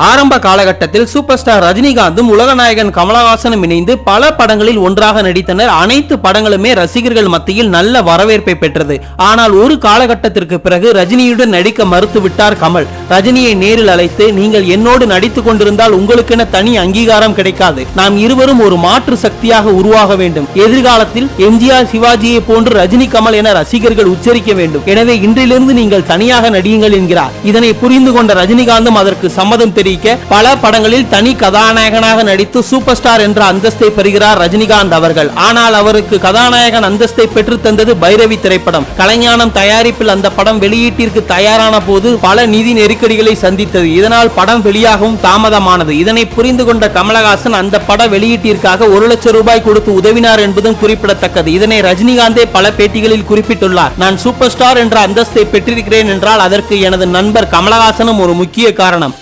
ஆரம்ப காலகட்டத்தில் super star ரஜினிகாந்தும் உலகநாயகன் கமலஹாசனும் இணைந்து பல படங்களில் ஒன்றாக நடித்தனர். அனைத்து படங்களுமே ரசிகர்கள் மத்தியில் நல்ல வரவேற்பை பெற்றது. ஆனால் ஒரு காலகட்டத்திற்கு பிறகு ரஜினியுடன் நடிக்க மறுத்துவிட்டார் கமல். ரஜினியை நேரில் அழைத்து, நீங்கள் என்னோடு நடித்துக் கொண்டிருந்தால் உங்களுக்கென தனி அங்கீகாரம் கிடைக்காது. நாம் இருவரும் ஒரு மாற்று சக்தியாக உருவாக வேண்டும். எதிர்காலத்தில் எம்ஜிஆர், சிவாஜியை போன்று ரஜினி, கமல் என ரசிகர்கள் உச்சரிக்க வேண்டும். எனவே இன்றிலிருந்து நீங்கள் தனியாக நடியுங்கள் என்கிறார். இதனை புரிந்து கொண்ட ரஜினிகாந்தும் அதற்கு சம்மதம் பல படங்களில் தனி கதாநாயகனாக நடித்து சூப்பர் ஸ்டார் என்ற அந்தஸ்தை பெறுகிறார் ரஜினிகாந்த் அவர்கள். ஆனால் அவருக்கு கதாநாயகன் அந்தஸ்தை பெற்று தந்தது பைரவி திரைப்படம். கலைஞானம் தயாரிப்பில் அந்த படம் வெளியீட்டிற்கு தயாரான போது பல நிதி நெருக்கடிகளை சந்தித்தது. இதனால் படம் வெளியாகவும் தாமதமானது. இதனை புரிந்து கொண்ட கமலஹாசன் அந்த பட வெளியீட்டிற்காக 1 லட்சம் ரூபாய் கொடுத்து உதவினார் என்பதும் குறிப்பிடத்தக்கது. இதனை ரஜினிகாந்தே பல பேட்டிகளில் குறிப்பிட்டுள்ளார். நான் சூப்பர் ஸ்டார் என்ற அந்தஸ்தை பெற்றிருக்கிறேன் என்றால் அதற்கு எனது நண்பர் கமலஹாசனும் ஒரு முக்கிய காரணம்.